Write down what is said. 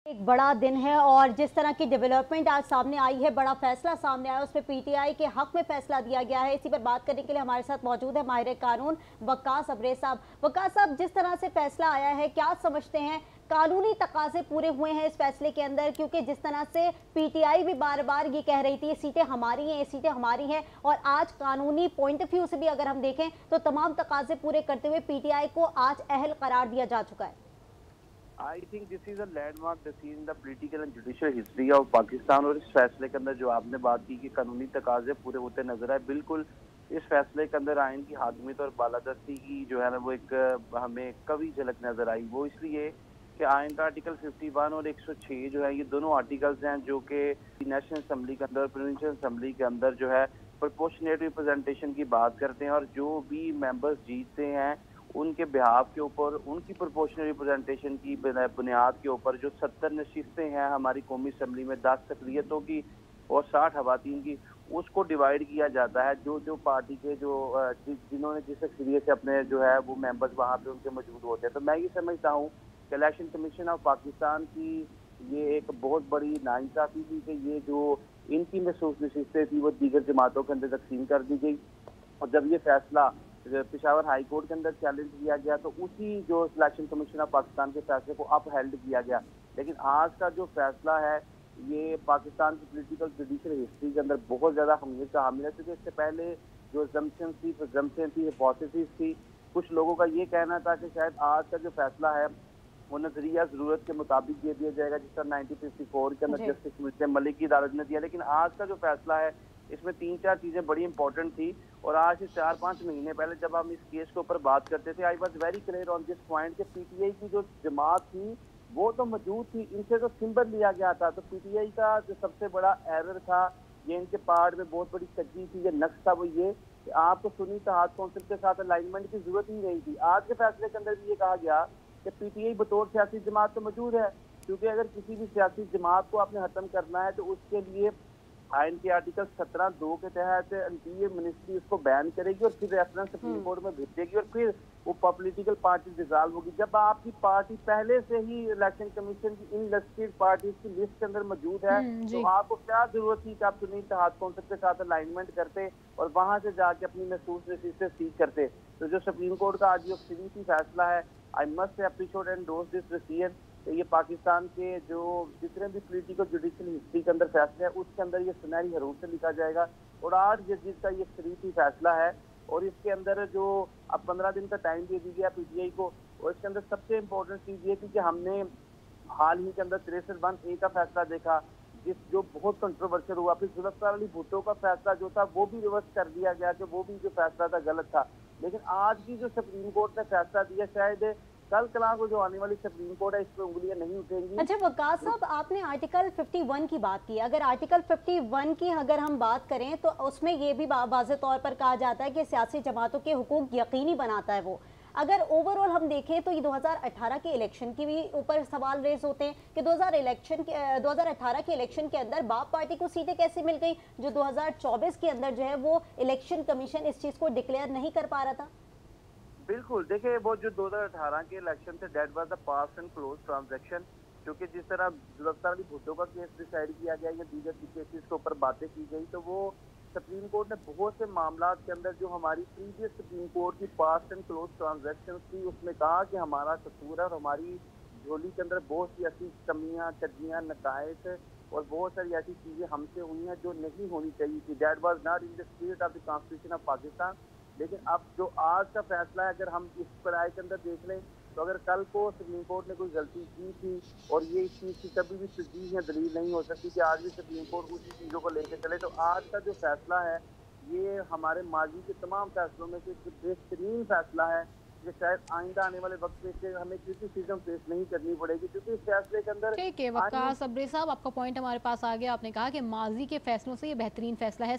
एक बड़ा दिन है और जिस तरह की डेवलपमेंट आज सामने आई है, बड़ा फैसला सामने आया, उसमें पीटीआई के हक में फैसला दिया गया है। इसी पर बात करने के लिए हमारे साथ मौजूद है माहिर कानून वक्कास अब्रेज साहब। वक्कास साहब, जिस तरह से फैसला आया है, क्या समझते हैं कानूनी तकाजे पूरे हुए हैं इस फैसले के अंदर? क्योंकि जिस तरह से पीटीआई भी बार बार ये कह रही थी ये सीटें हमारी हैं, ये सीटें हमारी हैं, और आज कानूनी पॉइंट ऑफ व्यू से भी अगर हम देखें तो तमाम तकाजे पूरे करते हुए पीटीआई को आज अहल करार दिया जा चुका है। I think this is a landmark decision in the political and judicial history of Pakistan. और इस फैसले के अंदर जो आपने बात की कि कानूनी तकाजे पूरे होते नजर आए, बिल्कुल इस फैसले के अंदर आइन की हाकमियत और बालादस्ती की जो है ना वो एक हमें कवि झलक नजर आई। वो इसलिए कि आइन का आर्टिकल 51 और 106 जो है, ये दोनों आर्टिकल्स हैं जो कि नेशनल असम्बली के अंदर, प्रोविंशियल असम्बली के अंदर जो है प्रोपोर्शनेट रिप्रेजेंटेशन की बात करते हैं। और जो भी मेंबर्स जीतते हैं उनके बिहाफ के ऊपर, उनकी प्रोपोर्शनल रिप्रेजेंटेशन की बुनियाद के ऊपर जो 70 नशिस्तें हैं हमारी कौमी असम्बली में 10 अक़लियतों की और 60 खवातीन की, उसको डिवाइड किया जाता है। जो जो पार्टी के जो जिन्होंने जिस अक़लियत से अपने जो है वो मेंबर्स वहाँ पे उनके मौजूद होते हैं। तो मैं ये समझता हूँ कि इलेक्शन कमीशन ऑफ पाकिस्तान की ये एक बहुत बड़ी नाइंसाफ़ी थी कि ये जो इनकी महसूस नशिस्तें थी वो दीगर जमातों के अंदर तकसीम कर दी गई। और जब ये फैसला पेशावर हाई कोर्ट के अंदर चैलेंज किया गया तो उसी जो इलेक्शन कमीशन ऑफ पाकिस्तान के फैसले को अपहेल्ड किया गया। लेकिन आज का जो फैसला है ये पाकिस्तान की पॉलिटिकल जुडिशियल हिस्ट्री के अंदर बहुत ज़्यादा अहमियत का हामिल है, क्योंकि इससे पहले जो जम्पशन थी, प्रजम्पशन थी, हिपोथेसिस थी, कुछ लोगों का ये कहना था कि शायद आज का जो फैसला है वो नजरिया जरूरत के मुताबिक दे दिया जाएगा, जिस तरह 1954 के अंदर जस्टिस मुल्ज़म मलिक की अदालत ने दिया। लेकिन आज का जो फैसला है इसमें 3-4 चीजें बड़ी इंपॉर्टेंट थी। और आज से 4-5 महीने पहले जब हम इस केस के ऊपर बात करते थे, I was very clear on this point कि पीटीआई की जो जमात थी वो तो मौजूद थी, इनसे तो सिंबल लिया गया था। तो पीटीआई का जो सबसे बड़ा एरर था, ये इनके पार्ट में बहुत बड़ी कच्ची थी, ये नक्श था, वो ये कि आपको सुन्नी इत्तेहाद कौंसिल के साथ अलाइनमेंट की जरूरत ही नहीं थी। आज के फैसले के अंदर भी ये कहा गया कि पीटीआई बतौर सियासी जमात तो मौजूद है, क्योंकि अगर किसी भी सियासी जमात को आपने खत्म करना है तो उसके लिए आइन के आर्टिकल 17(2) के तहत इंटीरियर मिनिस्ट्री उसको बैन करेगी और फिर रेफरेंस सुप्रीम कोर्ट में भेजेगी और फिर वो पॉलिटिकल पार्टी डिसॉल्व होगी। जब आपकी पार्टी पहले से ही इलेक्शन कमीशन की इन लिस्टेड पार्टीज की लिस्ट के अंदर मौजूद है तो आपको क्या जरूरत थी कि आप सुन्नी इत्तेहाद कौंसिल के साथ अलाइनमेंट करते और वहां से जाके अपनी महसूस नशिस्तें सीख करते। तो जो सुप्रीम कोर्ट का आज जो सीरीसी फैसला है, I must appreciate and endorse this decision. तो ये पाकिस्तान के जो जितने भी पॉलिटिकल जुडिशियल हिस्ट्री के अंदर फैसले हैं उसके अंदर ये सुनहरी हरूफ से लिखा जाएगा। और आज जिसका ये शरीफी फैसला है और इसके अंदर जो अब 15 दिन का टाइम दे दी गया पीटीआई को, और इसके अंदर सबसे इम्पोर्टेंट चीज़ ये थी कि हमने हाल ही के अंदर 63(1)(a) का फैसला देखा, जो बहुत कंट्रोवर्शियल हुआ। फिर जुल्फ़िकार अली भुट्टो का फैसला जो था वो भी रिवर्स कर दिया गया कि वो भी जो फैसला था गलत था। लेकिन आज भी जो सुप्रीम कोर्ट ने फैसला दिया, शायद कल कला को जो आने वाली सुप्रीम कोर्ट है इस पर उंगलियां नहीं उठेंगी। अच्छा वक्कास साहब, आपने आर्टिकल 51 की बात की। अगर आर्टिकल 51 की अगर हम बात करें तो उसमें ये भी वाज़ेह तौर पर कहा जाता है कि सियासी जमातों के हुकूक यकीनी बनाता है वो। अगर ओवरऑल हम देखें तो ये 2018 के इलेक्शन की भी ऊपर सवाल रेज होते हैं कि 2018 के इलेक्शन के अंदर बाप पार्टी को सीटें कैसे मिल गई, जो 2024 के अंदर जो है वो इलेक्शन कमीशन इस चीज़ को डिक्लेयर नहीं कर पा रहा था। बिल्कुल, देखिए वो जो 2018 के इलेक्शन थे that was the pass and close transaction, क्योंकि जिस तरह जुल्फ़िकार अली भुट्टो का केस डिसाइड किया गया या दीगर केसेस के ऊपर बातें की गई, तो वो सुप्रीम कोर्ट ने बहुत से मामला के अंदर जो हमारी प्रीवियस सुप्रीम कोर्ट की पास एंड क्लोज ट्रांजैक्शन थी उसमें कहा कि हमारा कसूर है और हमारी झोली के अंदर बहुत सी ऐसी कमियाँ, कजियाँ, नकायत और बहुत सारी ऐसी चीज़ें हमसे हुई हैं जो नहीं होनी चाहिए थी। That was not in the spirit of the constitution of Pakistan. लेकिन अब जो आज का फैसला है, अगर हम इस पढ़ाई के अंदर देख लें तो अगर कल को सुप्रीम कोर्ट ने कोई गलती की थी और ये इस चीज़ की कभी भी तस्दीक या दलील नहीं हो सकती कि आज भी सुप्रीम कोर्ट उसी चीज़ों को लेकर चले, तो आज का जो फैसला है ये हमारे माजी के तमाम फैसलों में से एक बेहतरीन फैसला है कि शायद आइंदा आने वाले वक्त में से हमें क्रिटिसिज्म फेस नहीं करनी पड़ेगी, क्योंकि इस फैसले के अंदर ठीक है वक्कास अब्रेज साहब, आपका पॉइंट हमारे पास आ गया। आपने कहा कि माजी के फैसलों से ये बेहतरीन फैसला है।